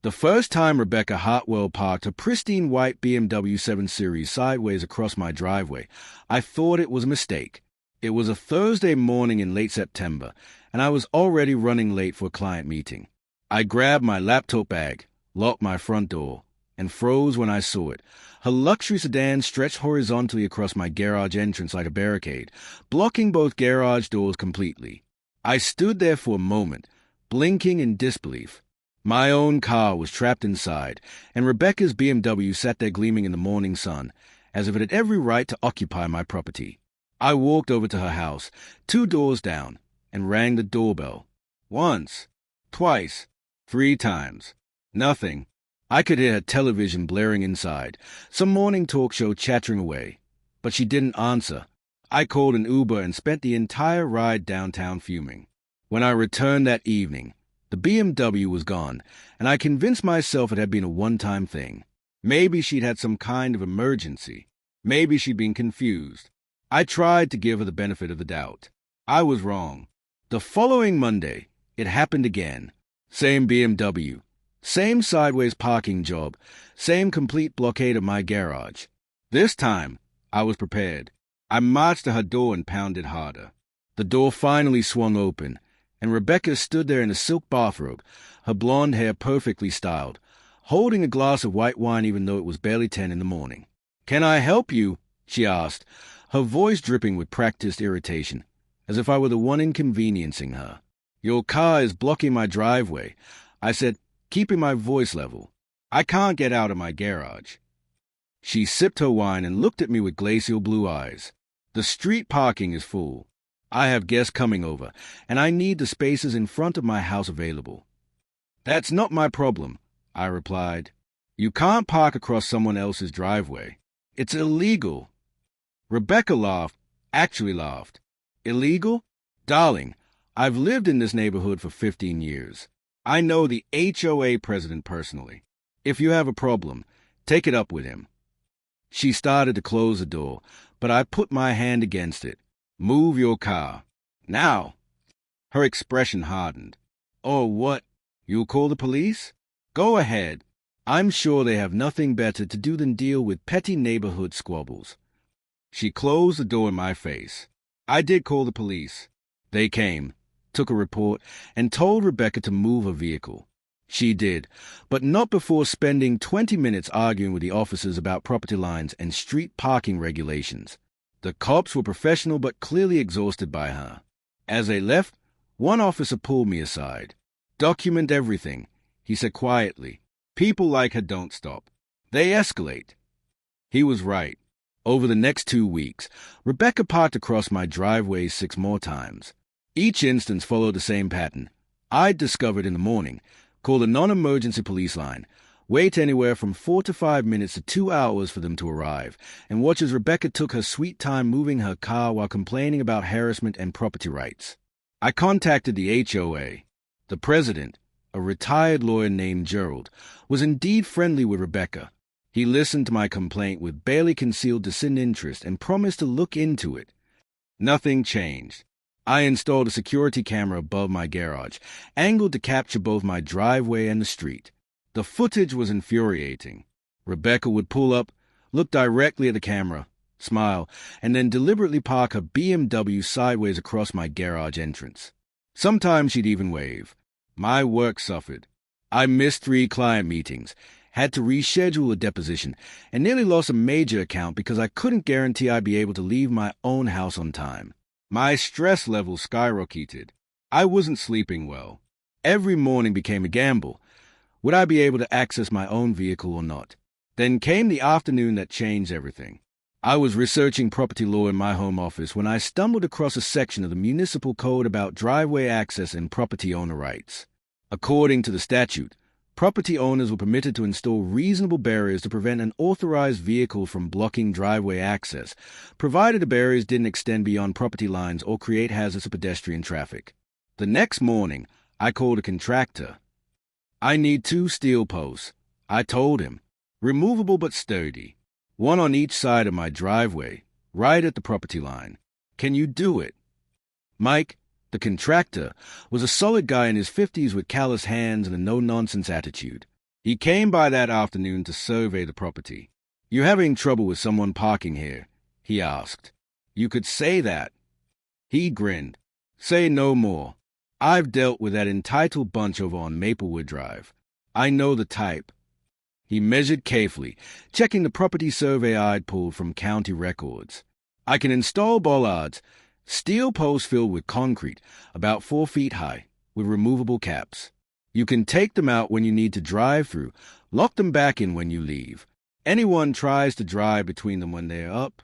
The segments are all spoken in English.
The first time Rebecca Hartwell parked a pristine white BMW 7 Series sideways across my driveway, I thought it was a mistake. It was a Thursday morning in late September, and I was already running late for a client meeting. I grabbed my laptop bag, locked my front door, and froze when I saw it. Her luxury sedan stretched horizontally across my garage entrance like a barricade, blocking both garage doors completely. I stood there for a moment, blinking in disbelief. My own car was trapped inside, and Rebecca's BMW sat there gleaming in the morning sun, as if it had every right to occupy my property. I walked over to her house, 2 doors down, and rang the doorbell. Once, twice, 3 times. Nothing. I could hear her television blaring inside, some morning talk show chattering away, but she didn't answer. I called an Uber and spent the entire ride downtown fuming. When I returned that evening, the BMW was gone, and I convinced myself it had been a one-time thing. Maybe she'd had some kind of emergency. Maybe she'd been confused. I tried to give her the benefit of the doubt. I was wrong. The following Monday, it happened again. Same BMW. Same sideways parking job. Same complete blockade of my garage. This time, I was prepared. I marched to her door and pounded harder. The door finally swung open, and Rebecca stood there in a silk bathrobe, her blonde hair perfectly styled, holding a glass of white wine even though it was barely 10 in the morning. "Can I help you?" she asked, her voice dripping with practiced irritation, as if I were the one inconveniencing her. "Your car is blocking my driveway," I said, keeping my voice level. "I can't get out of my garage." She sipped her wine and looked at me with glacial blue eyes. "The street parking is full. I have guests coming over, and I need the spaces in front of my house available." "That's not my problem," I replied. "You can't park across someone else's driveway. It's illegal." Rebecca laughed, actually laughed. "Illegal? Darling, I've lived in this neighborhood for 15 years. I know the HOA president personally. If you have a problem, take it up with him." She started to close the door, but I put my hand against it. "Move your car. Now." Her expression hardened. "Oh, what? You'll call the police? Go ahead. I'm sure they have nothing better to do than deal with petty neighborhood squabbles." She closed the door in my face. I did call the police. They came, took a report, and told Rebecca to move her vehicle. She did, but not before spending 20 minutes arguing with the officers about property lines and street parking regulations. The cops were professional but clearly exhausted by her. As they left, one officer pulled me aside. "Document everything," he said quietly. "People like her don't stop. They escalate." He was right. Over the next 2 weeks, Rebecca parked across my driveway 6 more times. Each instance followed the same pattern. I'd discovered in the morning, call the non-emergency police line, wait anywhere from 4 to 5 minutes to 2 hours for them to arrive, and watch as Rebecca took her sweet time moving her car while complaining about harassment and property rights. I contacted the HOA. The president, a retired lawyer named Gerald, was indeed friendly with Rebecca. He listened to my complaint with barely concealed disinterest and promised to look into it. Nothing changed. I installed a security camera above my garage, angled to capture both my driveway and the street. The footage was infuriating. Rebecca would pull up, look directly at the camera, smile, and then deliberately park her BMW sideways across my garage entrance. Sometimes she'd even wave. My work suffered. I missed 3 client meetings, had to reschedule a deposition, and nearly lost a major account because I couldn't guarantee I'd be able to leave my own house on time. My stress level skyrocketed. I wasn't sleeping well. Every morning became a gamble. Would I be able to access my own vehicle or not? Then came the afternoon that changed everything. I was researching property law in my home office when I stumbled across a section of the municipal code about driveway access and property owner rights. According to the statute, property owners were permitted to install reasonable barriers to prevent an authorized vehicle from blocking driveway access, provided the barriers didn't extend beyond property lines or create hazards to pedestrian traffic. The next morning, I called a contractor. "I need 2 steel posts," I told him, "removable but sturdy, 1 on each side of my driveway, right at the property line. Can you do it?" Mike, the contractor, was a solid guy in his 50s with callous hands and a no-nonsense attitude. He came by that afternoon to survey the property. "You having trouble with someone parking here?" he asked. "You could say that." He grinned. "Say no more. I've dealt with that entitled bunch over on Maplewood Drive. I know the type." He measured carefully, checking the property survey I'd pulled from county records. "I can install bollards, steel posts filled with concrete, about 4 feet high, with removable caps. You can take them out when you need to drive through, lock them back in when you leave. Anyone tries to drive between them when they're up."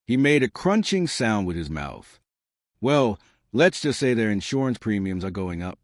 He made a crunching sound with his mouth. "Well, let's just say their insurance premiums are going up."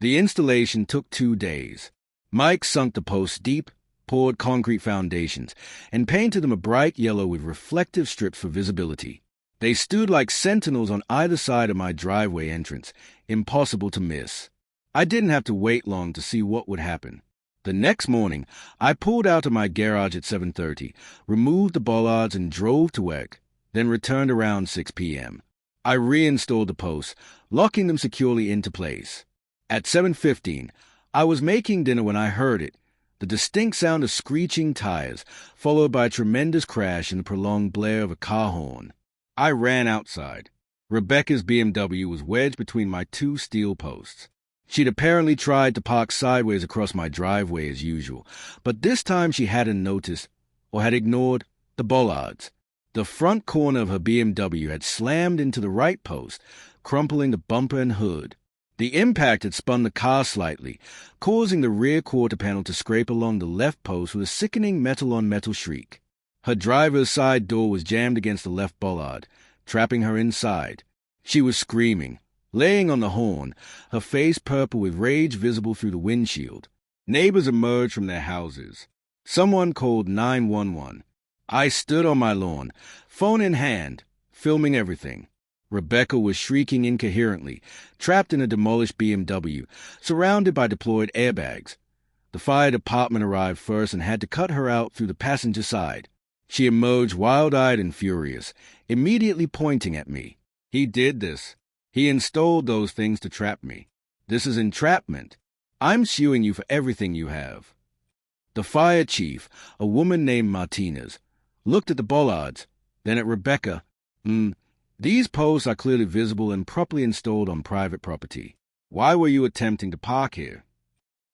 The installation took 2 days. Mike sunk the posts deep, poured concrete foundations, and painted them a bright yellow with reflective strips for visibility. They stood like sentinels on either side of my driveway entrance, impossible to miss. I didn't have to wait long to see what would happen. The next morning, I pulled out of my garage at 7:30, removed the bollards and drove to work, then returned around 6 p.m. I reinstalled the posts, locking them securely into place. At 7:15, I was making dinner when I heard it, the distinct sound of screeching tires, followed by a tremendous crash and the prolonged blare of a car horn. I ran outside. Rebecca's BMW was wedged between my 2 steel posts. She'd apparently tried to park sideways across my driveway as usual, but this time she hadn't noticed, or had ignored, the bollards. The front corner of her BMW had slammed into the right post, crumpling the bumper and hood. The impact had spun the car slightly, causing the rear quarter panel to scrape along the left post with a sickening metal-on-metal shriek. Her driver's side door was jammed against the left bollard, trapping her inside. She was screaming, laying on the horn, her face purple with rage visible through the windshield. Neighbors emerged from their houses. Someone called 911. I stood on my lawn, phone in hand, filming everything. Rebecca was shrieking incoherently, trapped in a demolished BMW, surrounded by deployed airbags. The fire department arrived first and had to cut her out through the passenger side. She emerged wild-eyed and furious, immediately pointing at me. "He did this. He installed those things to trap me. This is entrapment. I'm suing you for everything you have." The fire chief, a woman named Martinez, looked at the bollards, then at Rebecca. These posts are clearly visible and properly installed on private property. Why were you attempting to park here?"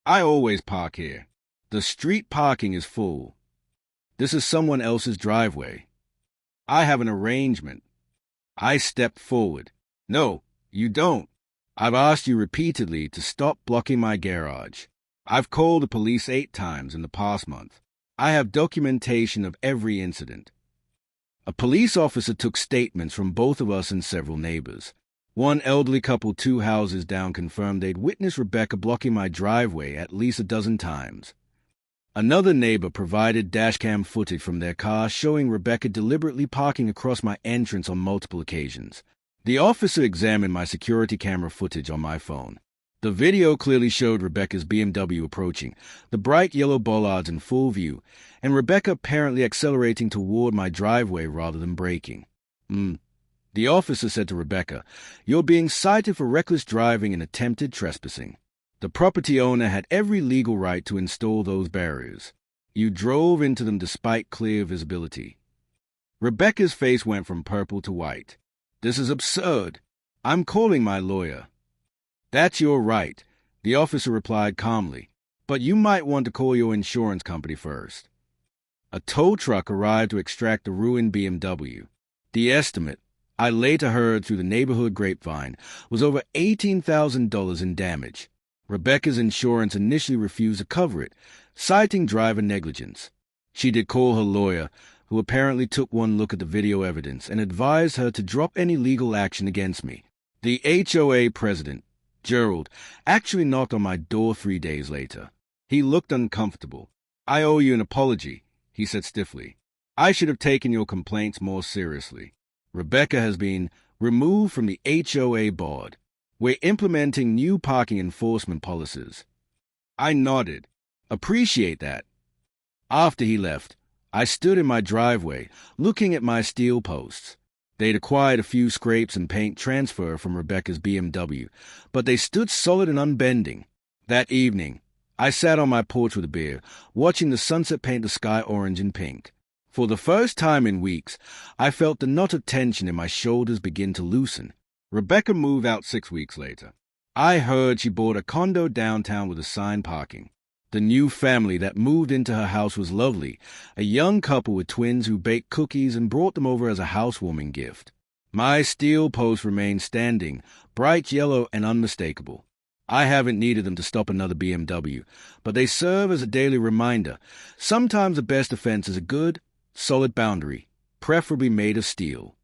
"I always park here. The street parking is full. This is someone else's driveway. I have an arrangement." I stepped forward. "No, you don't. I've asked you repeatedly to stop blocking my garage. I've called the police 8 times in the past month. I have documentation of every incident." A police officer took statements from both of us and several neighbors. One elderly couple 2 houses down confirmed they'd witnessed Rebecca blocking my driveway at least a dozen times. Another neighbor provided dashcam footage from their car showing Rebecca deliberately parking across my entrance on multiple occasions. The officer examined my security camera footage on my phone. The video clearly showed Rebecca's BMW approaching, the bright yellow bollards in full view, and Rebecca apparently accelerating toward my driveway rather than braking. The officer said to Rebecca, "You're being cited for reckless driving and attempted trespassing. The property owner had every legal right to install those barriers. You drove into them despite clear visibility." Rebecca's face went from purple to white. "This is absurd. I'm calling my lawyer." "That's your right," the officer replied calmly, "but you might want to call your insurance company first." A tow truck arrived to extract the ruined BMW. The estimate, I later heard through the neighborhood grapevine, was over $18,000 in damage. Rebecca's insurance initially refused to cover it, citing driver negligence. She did call her lawyer, who apparently took one look at the video evidence and advised her to drop any legal action against me. The HOA president, Gerald, actually knocked on my door 3 days later. He looked uncomfortable. "I owe you an apology," he said stiffly. "I should have taken your complaints more seriously. Rebecca has been removed from the HOA board. We're implementing new parking enforcement policies." I nodded. "Appreciate that." After he left, I stood in my driveway, looking at my steel posts. They'd acquired a few scrapes and paint transfer from Rebecca's BMW, but they stood solid and unbending. That evening, I sat on my porch with a beer, watching the sunset paint the sky orange and pink. For the first time in weeks, I felt the knot of tension in my shoulders begin to loosen. Rebecca moved out 6 weeks later. I heard she bought a condo downtown with assigned parking. The new family that moved into her house was lovely, a young couple with twins who baked cookies and brought them over as a housewarming gift. My steel posts remained standing, bright yellow and unmistakable. I haven't needed them to stop another BMW, but they serve as a daily reminder. Sometimes the best defense is a good, solid boundary, preferably made of steel.